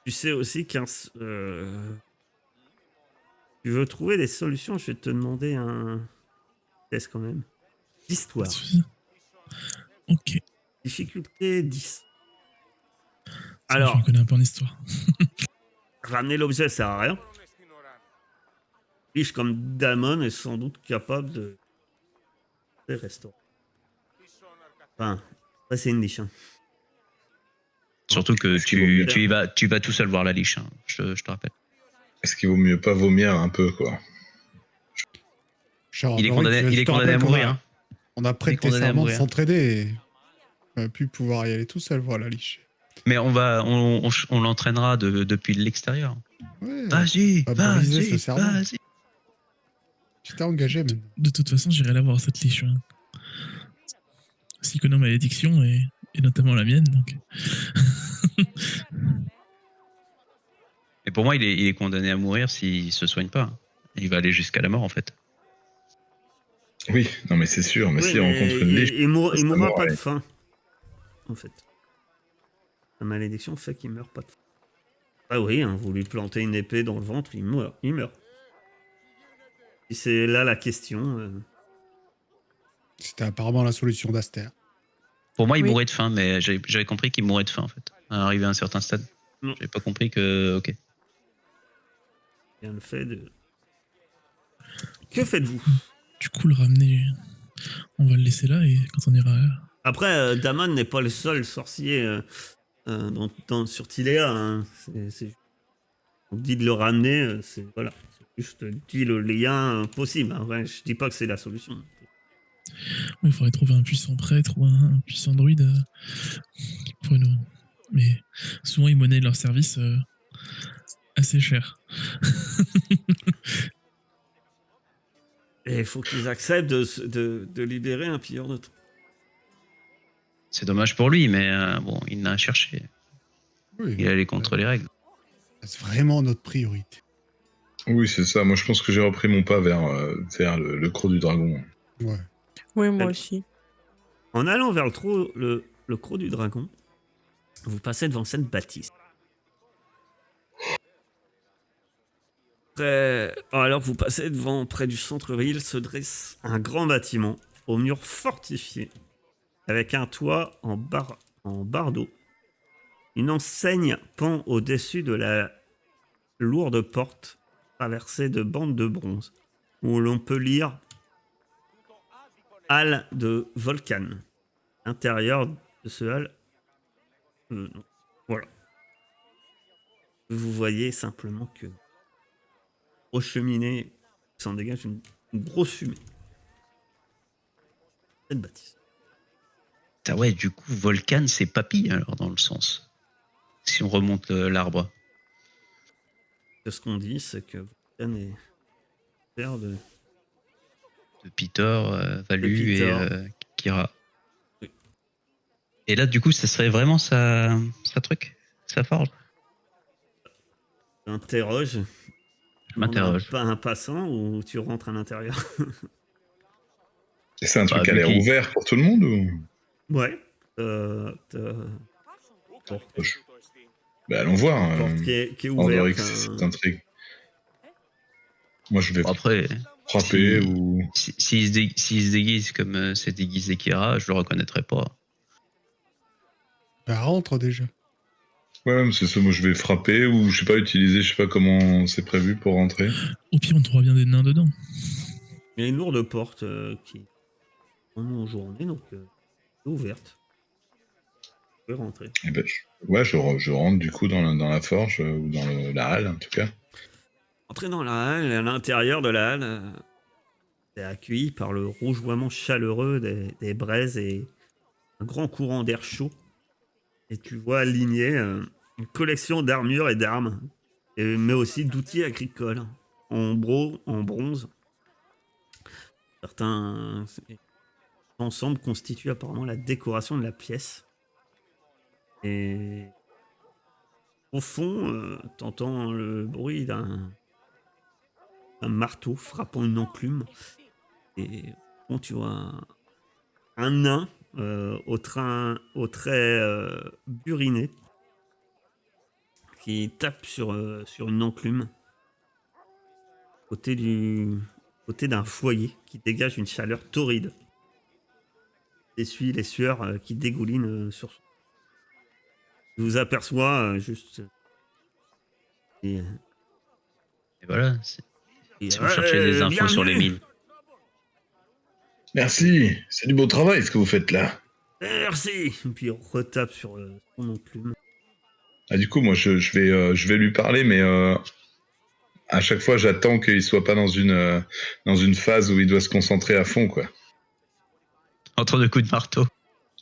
tu sais aussi qu'un tu veux trouver des solutions, je vais te demander un test quand même. D'histoire. Ok. Difficulté 10. Ça, Alors, je me connais un peu en histoire. ramener l'objet sert à rien. Riche comme Damon est sans doute capable de restaurer. Enfin, ça c'est une niche. Hein. Surtout que tu vas tout seul voir la liche, hein, je te rappelle. Est-ce qu'il vaut mieux pas vomir un peu, quoi? Genre, Il est Brick, condamné, je te à rappelle qu'on mourir. a- Hein. On a Il est prêté condamné à serment de mourir. s'entraider et on va plus pouvoir y aller tout seul, voilà, liche. Mais on l'entraînera depuis l'extérieur. Ouais, Vas-y, on va briser ce vas-y, serment. vas-y. Tu t'es engagé maintenant. De toute façon, j'irai la voir, cette liche. Hein. S'il connaît ma malédiction, et notamment la mienne, donc... Mais pour moi, il est condamné à mourir s'il se soigne pas. Il va aller jusqu'à la mort, en fait. Oui, non, mais c'est sûr. Mais Oui, s'il rencontre une liche, il mourra mort, pas de ouais. faim. En fait. La malédiction fait qu'il meurt pas de faim. Ah oui, hein, vous lui plantez une épée dans le ventre, il meurt. Il meurt. Si c'est là la question. C'était apparemment la solution d'Aster. Pour moi, il Oui. mourrait de faim, mais j'avais compris qu'il mourrait de faim, en fait. Arrivé à un certain stade. Non. J'avais pas compris que... Ok. Bien le fait de. Que faites-vous? Du coup, le ramener, on va le laisser là, et quand on ira... Après, Damon n'est pas le seul sorcier sur Tiléa. Hein. On dit de le ramener, c'est voilà. C'est juste dit le lien possible. Hein. Ouais, je dis pas que c'est la solution. Il faudrait trouver un puissant prêtre ou un puissant druide qui pourrait nous. Mais souvent, ils monnaient leur service assez cher. Et il faut qu'ils acceptent de libérer un pilleur de temps. C'est dommage pour lui, mais bon, il n'a cherché. Oui, Il allait contre les règles. c'est vraiment notre priorité. Oui, c'est ça. Moi, je pense que j'ai repris mon pas vers le creux du dragon. Ouais. Oui, moi Elle- aussi. En allant vers le croc du dragon, vous passez devant cette bâtisse. Alors vous passez devant, près du centre-ville, se dresse un grand bâtiment aux murs fortifiés, avec un toit en bardeau. Une enseigne pend au-dessus de la lourde porte, traversée de bandes de bronze, où l'on peut lire Halle de Volcan. L'intérieur de ce hall, non. Voilà. Vous voyez simplement que aux cheminées s'en dégage une grosse fumée. Cette bâtisse. Ah ouais, du coup, Volcan, c'est papy, alors, dans le sens. Si on remonte l'arbre. Ce qu'on dit, c'est que Volcan est père de De Peter, Valu et Peter. Kira. Oui. Et là, du coup, ça serait vraiment sa truc, sa forge. T'interroges. Je m'interroge. Pas un passant ou tu rentres à l'intérieur. Et c'est un truc Bah, à vu l'air qu'il- ouvert pour tout le monde ou... Ouais. Bah, allons voir. Une porte qui est On ouverte. dirait que c'est intrigue. Moi, je vais Bon, après, frapper ou... s'il se déguise comme s'est déguisé Kira, je le reconnaîtrais pas. Bah, rentre déjà. Ouais, mais c'est ça. Moi, je vais frapper ou, je sais pas, utiliser, je sais pas comment c'est prévu pour rentrer. Au pire, on trouvera bien des nains dedans. Il y a une lourde porte qui est en journée, donc est ouverte. Tu peux rentrer. Et ben, je rentre du coup dans la forge ou dans la halle, en tout cas. Entrez dans la halle, à l'intérieur de la halle, t'es accueilli par le rougeoiement chaleureux des braises et un grand courant d'air chaud. Et tu vois aligner une collection d'armures et d'armes, mais aussi d'outils agricoles en bronze. Certains ensembles constituent apparemment la décoration de la pièce. Et au fond, t'entends le bruit d'un marteau frappant une enclume. Et bon, tu vois un nain au trait buriné qui tape sur une enclume côté d'un foyer qui dégage une chaleur torride. Essuie les sueurs qui dégoulinent sur son. Il vous aperçoit juste. Et voilà, si vous cherchez des infos sur les mines. Merci, c'est du beau travail ce que vous faites là. Merci. Et puis il retape sur son enclume. Ah, du coup, moi, je vais lui parler, mais à chaque fois, j'attends qu'il soit pas dans une phase où il doit se concentrer à fond, quoi. Entre deux coups de marteau.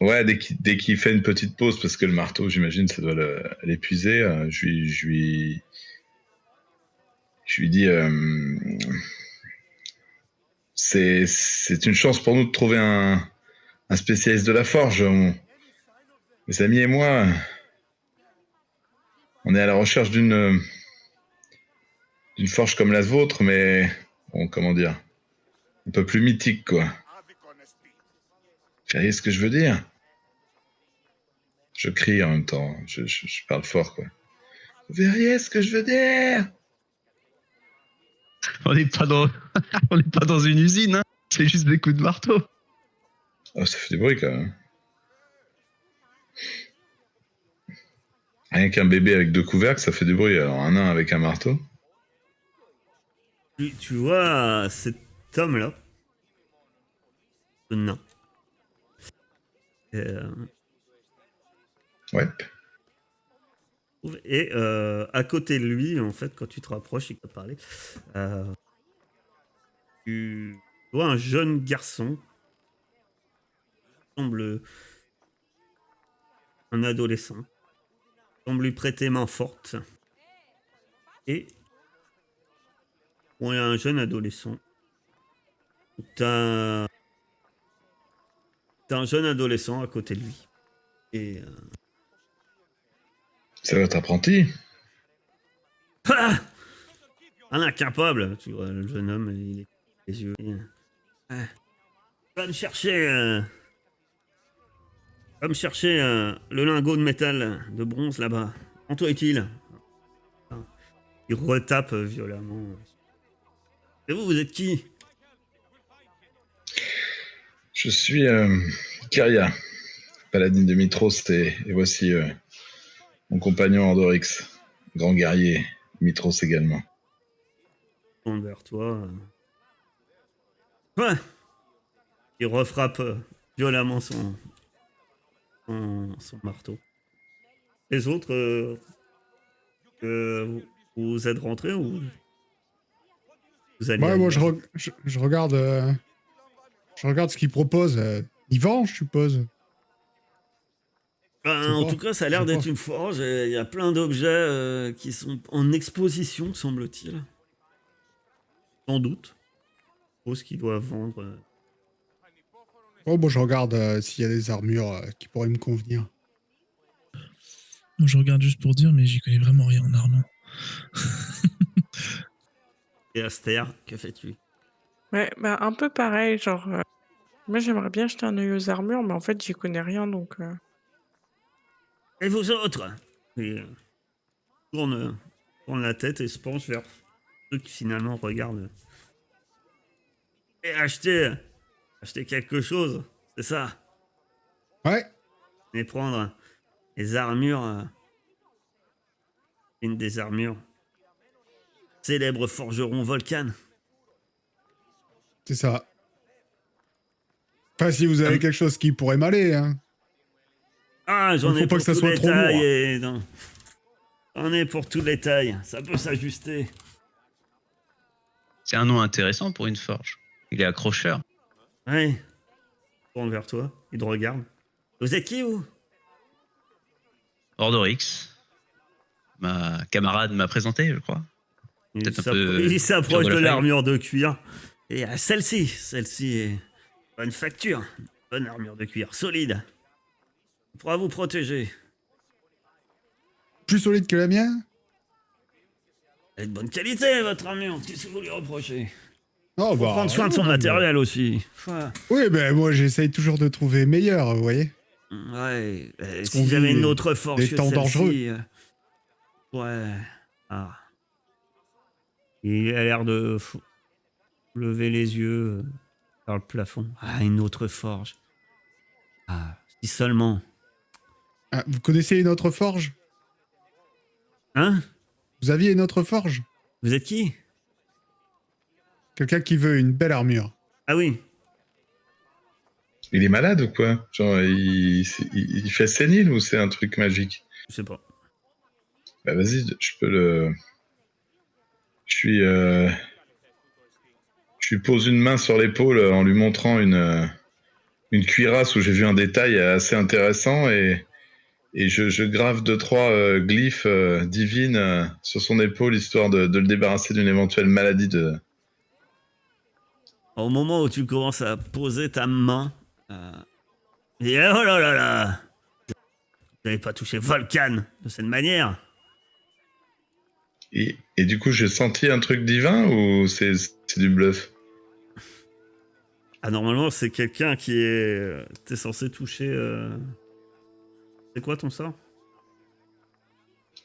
Ouais, dès qu'il fait une petite pause, parce que le marteau, j'imagine, ça doit l'épuiser, je lui dis, c'est une chance pour nous de trouver un spécialiste de la forge. Mes amis et moi, on est à la recherche d'une forge comme la vôtre, mais bon, comment dire, un peu plus mythique, quoi. Vous voyez ce que je veux dire? Je crie en même temps, je parle fort, quoi. Vous verriez ce que je veux dire? On n'est pas dans une usine, hein. C'est juste des coups de marteau. Oh, ça fait du bruit, quand même. Rien qu'un bébé avec 2 couvercles, ça fait du bruit. Alors un nain avec un marteau. Tu vois cet homme-là, ce nain. Ouais. Et à côté de lui, en fait, quand tu te rapproches et que tu as parlé, tu vois un jeune garçon semble un adolescent. Semble lui prêter main forte. Et on est un jeune adolescent. T'as un jeune adolescent à côté de lui. Et C'est votre apprenti. ah, un incapable. Tu vois, le jeune homme, il est les yeux. Va me chercher. Va me chercher le lingot de métal de bronze là-bas. En toi est-il? Il retape violemment. Et vous êtes qui? Je suis Kyria, paladine de Mitros, et voici mon compagnon Ordorix, grand guerrier, Mitros également. Tourne vers toi. Ouais. Il refrappe violemment son marteau. Les autres, vous êtes rentrés ou vous allez Ouais, moi, ailleurs? je regarde, je regarde ce qu'il propose. Il vend, je suppose. Ben, Je sais en pas. tout cas, ça a Je l'air sais d'être pas. une forge. Il y a plein d'objets qui sont en exposition, semble-t-il. Sans doute. Je suppose qu'ils doivent vendre. Oh, moi, je regarde s'il y a des armures qui pourraient me convenir. Moi, je regarde juste pour dire, mais j'y connais vraiment rien en armes. Et Aster, que fais-tu? Ouais, bah, un peu pareil, genre, moi j'aimerais bien jeter un œil aux armures, mais en fait j'y connais rien, donc Et vous autres? Et tourne, tourne la tête et se penche vers ceux qui finalement regardent. Et acheter quelque chose, c'est ça. Ouais, Et prendre les armures, une des armures. Célèbre forgeron Volcan. c'est ça. Enfin, si vous avez quelque chose qui pourrait m'aller, hein. Ah, j'en Faut ai pas pour que ça tous soit les trop tailles lourd. et non. J'en ai pour tous les tailles. Ça peut s'ajuster. C'est un nom intéressant pour une forge. Il est accrocheur. Ouais. Tourne vers toi. Il te regarde. Vous êtes qui, vous? Ordorix, ma camarade m'a présenté, je crois. Peut-être un peu Il dur s'approche de de la faille. l'armure de cuir. Et celle-ci est bonne facture. Bonne armure de cuir, solide. Il pourra vous protéger. Plus solide que la mienne? Elle est de bonne qualité, votre armure. Qu'est-ce que vous lui reprochez? Oh, Faut prendre soin de son non, mais- matériel aussi. Ouais. Oui, ben moi, j'essaye toujours de trouver meilleur, vous voyez. Ouais. qu'on Si j'avais vit une autre forge des que temps dangereux. celle-ci. Ouais. Ah. Il a l'air de lever les yeux vers le plafond. Ah, une autre forge. Ah, si seulement. Ah, vous connaissez une autre forge? Hein? Vous aviez une autre forge? Vous êtes qui? Quelqu'un qui veut une belle armure. Ah oui. Il est malade ou quoi? Genre, il fait sénile ou c'est un truc magique? Je sais pas. Bah vas-y, je peux le... Je lui pose une main sur l'épaule en lui montrant une cuirasse où j'ai vu un détail assez intéressant et je grave 2-3 glyphes divines sur son épaule histoire de le débarrasser d'une éventuelle maladie de... Au moment où tu commences à poser ta main, et oh là là là, vous n'avez pas touché Volcan de cette manière. Et du coup, j'ai senti un truc divin ou c'est du bluff? Ah, normalement, c'est quelqu'un qui est. T'es censé toucher. C'est quoi ton sort?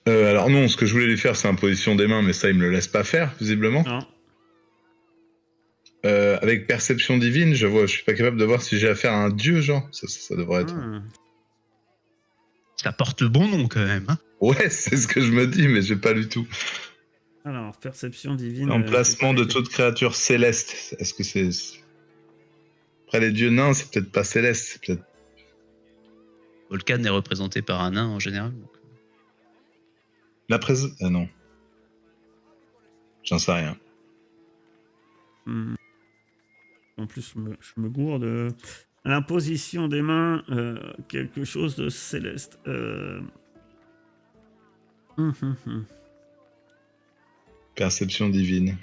Alors non, ce que je voulais lui faire, c'est imposition des mains, mais ça, il me le laisse pas faire, visiblement. Non. Avec perception divine, je suis pas capable de voir si j'ai affaire à un dieu, genre. Ça devrait être... Ah. Ça porte le bon nom quand même. Hein. Ouais, c'est ce que je me dis, mais j'ai pas du tout. Alors, perception divine. Emplacement de j'ai pas toute créature céleste. Est-ce que c'est... Après les dieux nains, c'est peut-être pas céleste, c'est peut-être... Volcan est représenté par un nain en général. Donc. La présence... Ah non. J'en sais rien. été. En plus, je me gourde. L'imposition des mains, quelque chose de céleste. Hum. Perception divine.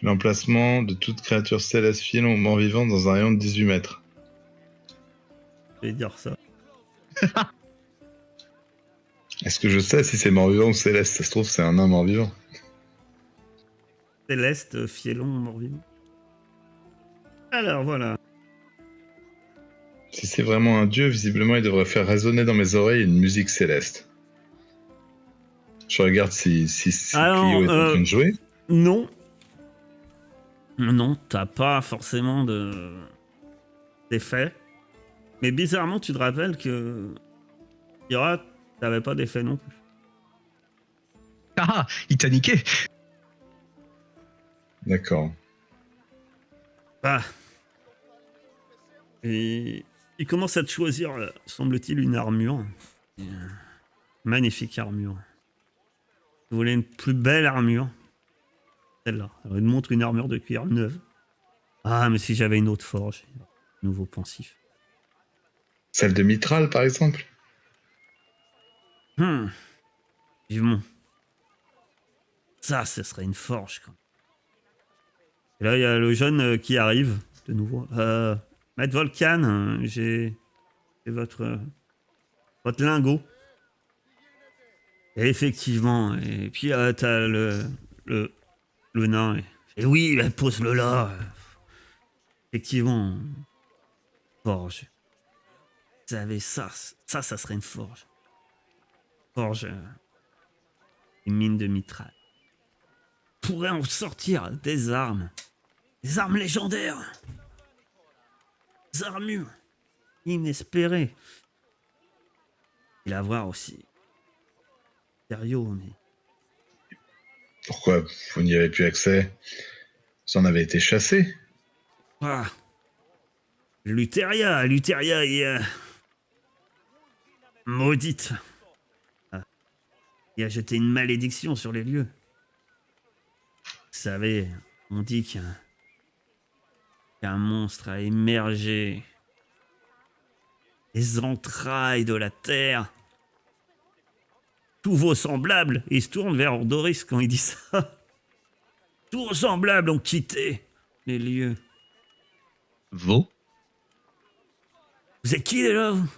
L'emplacement de toute créature céleste, filant ou mort-vivant dans un rayon de 18 mètres. Je vais dire ça. Est-ce que je sais si c'est mort-vivant ou céleste? Ça se trouve, c'est un nain mort-vivant. Céleste, fielon, mort-vivant. Alors voilà. Si c'est vraiment un dieu, visiblement, il devrait faire résonner dans mes oreilles une musique céleste. Je regarde si Alors, Clio est en train de jouer. Non. Non, t'as pas forcément d'effet. Mais bizarrement, tu te rappelles que Kira, t'avais pas d'effet non plus. Ah, il t'a niqué. D'accord. Ah. Et il commence à te choisir, semble-t-il, une armure. Magnifique armure. Vous voulez une plus belle armure? Celle-là. Alors, il te montre une armure de cuir neuve. Ah, mais si j'avais une autre forge. Nouveau pensif. Celle de Mithral, par exemple? Vivement. Ça, ce serait une forge, quoi. Et là, il y a le jeune qui arrive, de nouveau. Maître Volcan, j'ai votre lingot. Et effectivement. Et puis, t'as le nain. Et oui, bah, pose-le là. Effectivement. Forge. Vous savez, ça serait une forge. Forge. Une mine de Mithral. Pourrait en sortir des armes. Des armes légendaires. Des armures. Inespérées. Et la voir aussi. Sérieux, mais. Pourquoi vous n'y avez plus accès? Vous en avez été chassé? Ah. Luteria est. Maudite. Ah. Il a jeté une malédiction sur les lieux. Vous savez, on dit qu'un monstre a émergé des entrailles de la terre. Tous vos semblables, ils se tournent vers Ordoris quand il dit ça. Tous vos semblables ont quitté les lieux. Vaux. Vous êtes qui là, vous?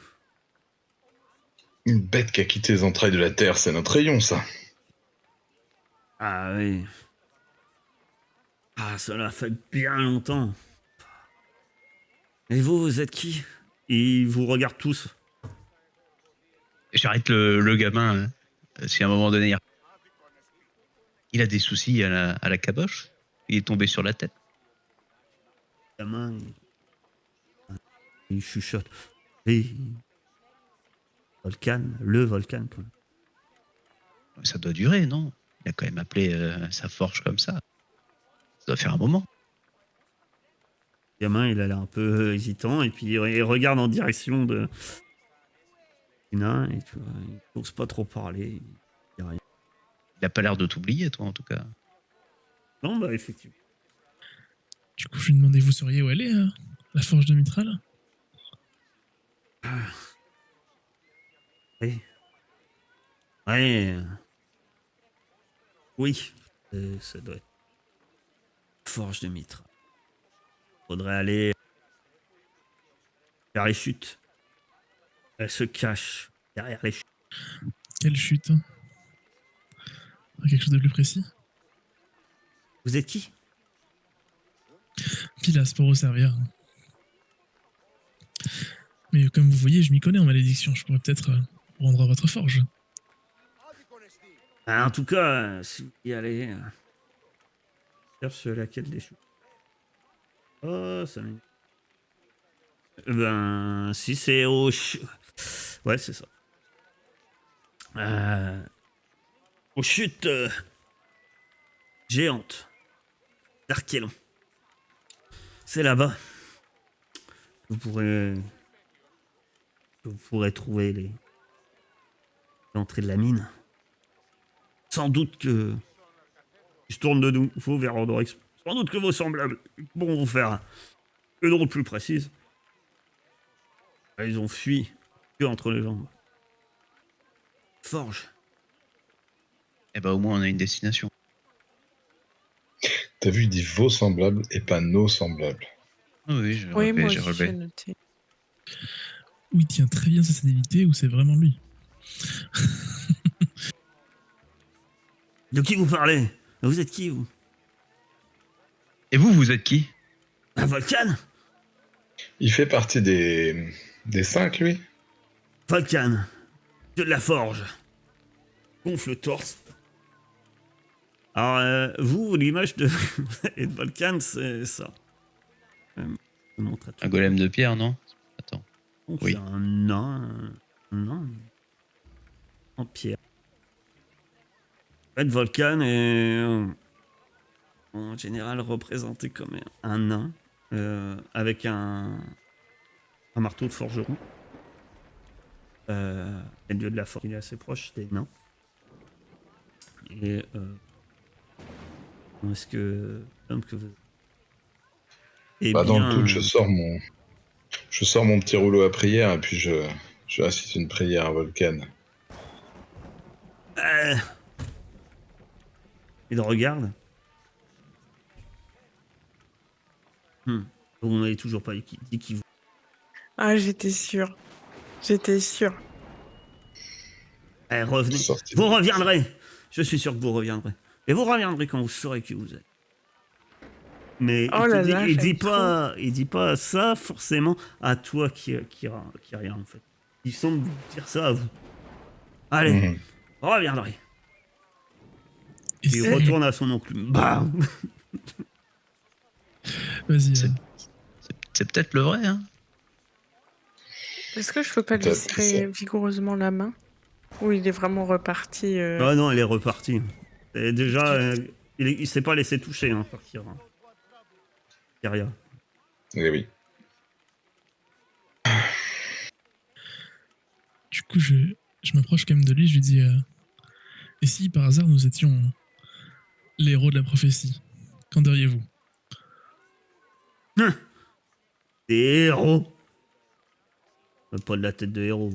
Une bête qui a quitté les entrailles de la terre, c'est notre rayon, ça. Ah oui. Ah, cela fait bien longtemps. Et vous êtes qui? Ils vous regardent tous. J'arrête le gamin. Si à un moment donné, il a des soucis à la caboche, il est tombé sur la tête. La main, il chuchote. Et le volcan. Quoi. Ça doit durer, non? Il a quand même appelé sa forge comme ça. Ça doit faire un moment. Le gamin, il a l'air un peu hésitant et puis il regarde en direction de nain et tu vois, il n'ose pas trop parler. Il dit rien. Il a pas l'air de t'oublier, toi, en tout cas. Non, bah effectivement. Du coup, je lui demandais, vous sauriez où elle est, la forge de Mithral? Oui. Ouais. Oui. Ça doit être forge de Mithral. Faudrait aller vers les chutes. Elle se cache derrière les chutes. Quelle chute? Quelque chose de plus précis? Vous êtes qui? Pilas pour vous servir. Mais comme vous voyez, je m'y connais en malédiction. Je pourrais peut-être vous rendre à votre forge. En tout cas, si vous y allez, cherche laquelle des chutes. Oh, ça m'est... Ben, si c'est au... Ouais, c'est ça. Aux chutes géantes d'Archélon. C'est là-bas. Vous pourrez trouver l'entrée de la mine. Sans doute que... Je tourne de nouveau vers Ordorix. Sans doute que vos semblables vont vous faire une route plus précise. Ils ont fui, que entre les jambes. Forge. Eh ben, au moins, on a une destination. T'as vu, il dit vos semblables et pas nos semblables. Ah oui, j'ai Oui, relevé, moi j'ai aussi, j'ai relevé. noté. Ou il tient très bien sa sénilité, ou c'est vraiment lui. De qui vous parlez? Vous êtes qui, vous? Et vous êtes qui? Un Volcan? Il fait partie des 5, lui? Volcan. Dieu de la forge. Gonfle le torse. Alors, vous, l'image de, et de Volcan, c'est ça. Je montre à tout Un le golem monde. de pierre, non? Attends. Oh, Oui. c'est un nain. Un nain. En pierre. En fait, Volcan est en général représenté comme un nain avec un marteau de forgeron. Le dieu de la forge, il est assez proche des nains. Et est-ce que l'homme que vous... Eh Bah, dans le bien, doute, je sors mon petit rouleau à prière et puis je récite une prière à Volcan. il regarde. Vous n'avez toujours pas dit qui vous... Ah, j'étais sûre. J'étais sûre. Revenez. Sortez. Vous reviendrez. Je suis sûr que vous reviendrez. Et vous reviendrez quand vous saurez qui vous êtes. Mais Oh là là, il j'aime trop. dit pas ça forcément à toi qui rien en fait. Il semble dire ça à vous. Allez, Mhm. reviendrez. Et Il c'est- retourne à son oncle. Bam. Vas-y. C'est- C'est peut-être le vrai, hein? Est-ce que je peux pas lui Peut-être, qui serrer sait. vigoureusement la main? Ou il est vraiment reparti Ah non, il est reparti. Et déjà, tu- il s'est pas laissé toucher hein, par Kira. Kyria. Eh oui. Du coup, je m'approche quand même de lui, je lui dis et si par hasard nous étions les héros de la prophétie, qu'en diriez-vous? Des héros. Pas de la tête de héros.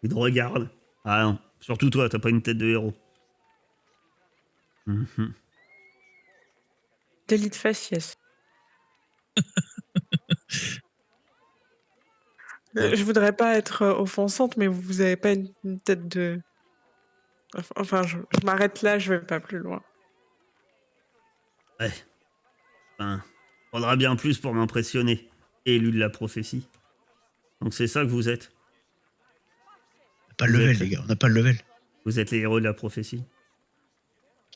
Il te regarde. Ah non, surtout toi, t'as pas une tête de héros. Mhm. Délit de faciès. Je voudrais pas être offensante, mais vous avez pas une tête de... Enfin, je m'arrête là, je vais pas plus loin. Ouais. Enfin, faudra bien plus pour m'impressionner. Élu de la prophétie. Donc c'est ça que vous êtes. On n'a pas le Vous level, êtes- les gars, on n'a pas le level. Vous êtes les héros de la prophétie.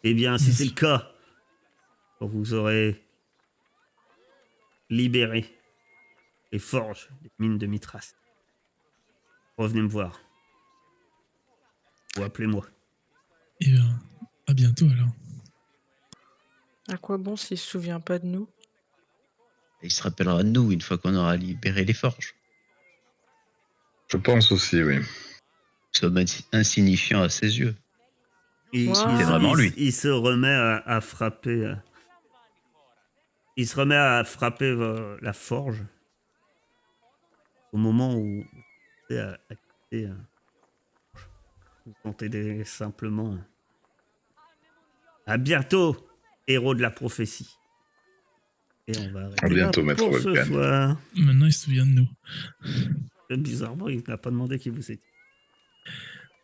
Eh bien, si Bien c'est le sûr. cas, quand vous aurez libéré les forges des mines de Mithras, revenez me voir. Ou appelez-moi. Et bien, à bientôt alors. À quoi bon s'il se souvient pas de nous? Et il se rappellera de nous une fois qu'on aura libéré les forges. Je pense aussi, oui. Nous sommes insignifiants à ses yeux. Wow. C'est vraiment lui. Il se remet à frapper. Il se remet à frapper la forge. Au moment où vous à quitter, vous tentez simplement. À bientôt, héros de la prophétie. Et on va arrêter À bientôt, là maître pour ce Volcan. soir. Maintenant, il se souvient de nous. Bizarrement, il n'a pas demandé qui vous étiez.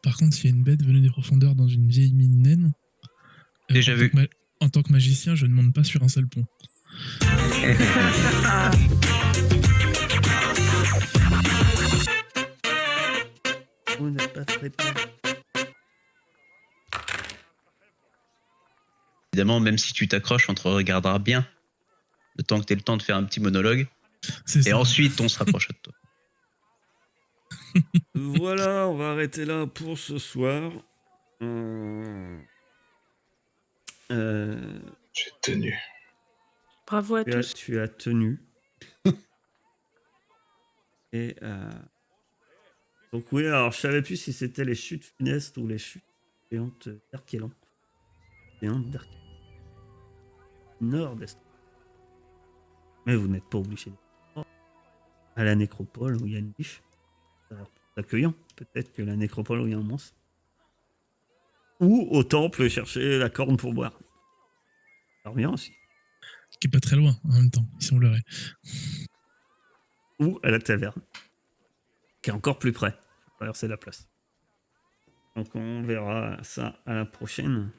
Par contre, s'il y a une bête venue des profondeurs dans une vieille mine naine, Déjà en vu. en tant que magicien, je ne monte pas sur un seul pont. Vous n'êtes pas très près. Évidemment, même si tu t'accroches, on te regardera bien. Le temps que tu aies le temps de faire un petit monologue. C'est Et ça. ensuite, on se rapprochera de toi. Voilà, on va arrêter là pour ce soir. J'ai tenu. Bravo à tous. Tu as tenu. Et donc oui, alors je savais plus si c'était les chutes funestes ou les chutes géantes d'Arkélan. Géantes d'Arkélan. Nord d'Est. Mais vous n'êtes pas obligé d'aller à la nécropole où il y a une biche. Ça a l'air plus accueillant, peut-être, que la nécropole où il y a un monstre. Ou au temple chercher la corne pour boire. Ça revient aussi. Qui est pas très loin en même temps, ils sont leurrés. Ou à la taverne. Qui est encore plus près. Faut traverser la place. Donc on verra ça à la prochaine.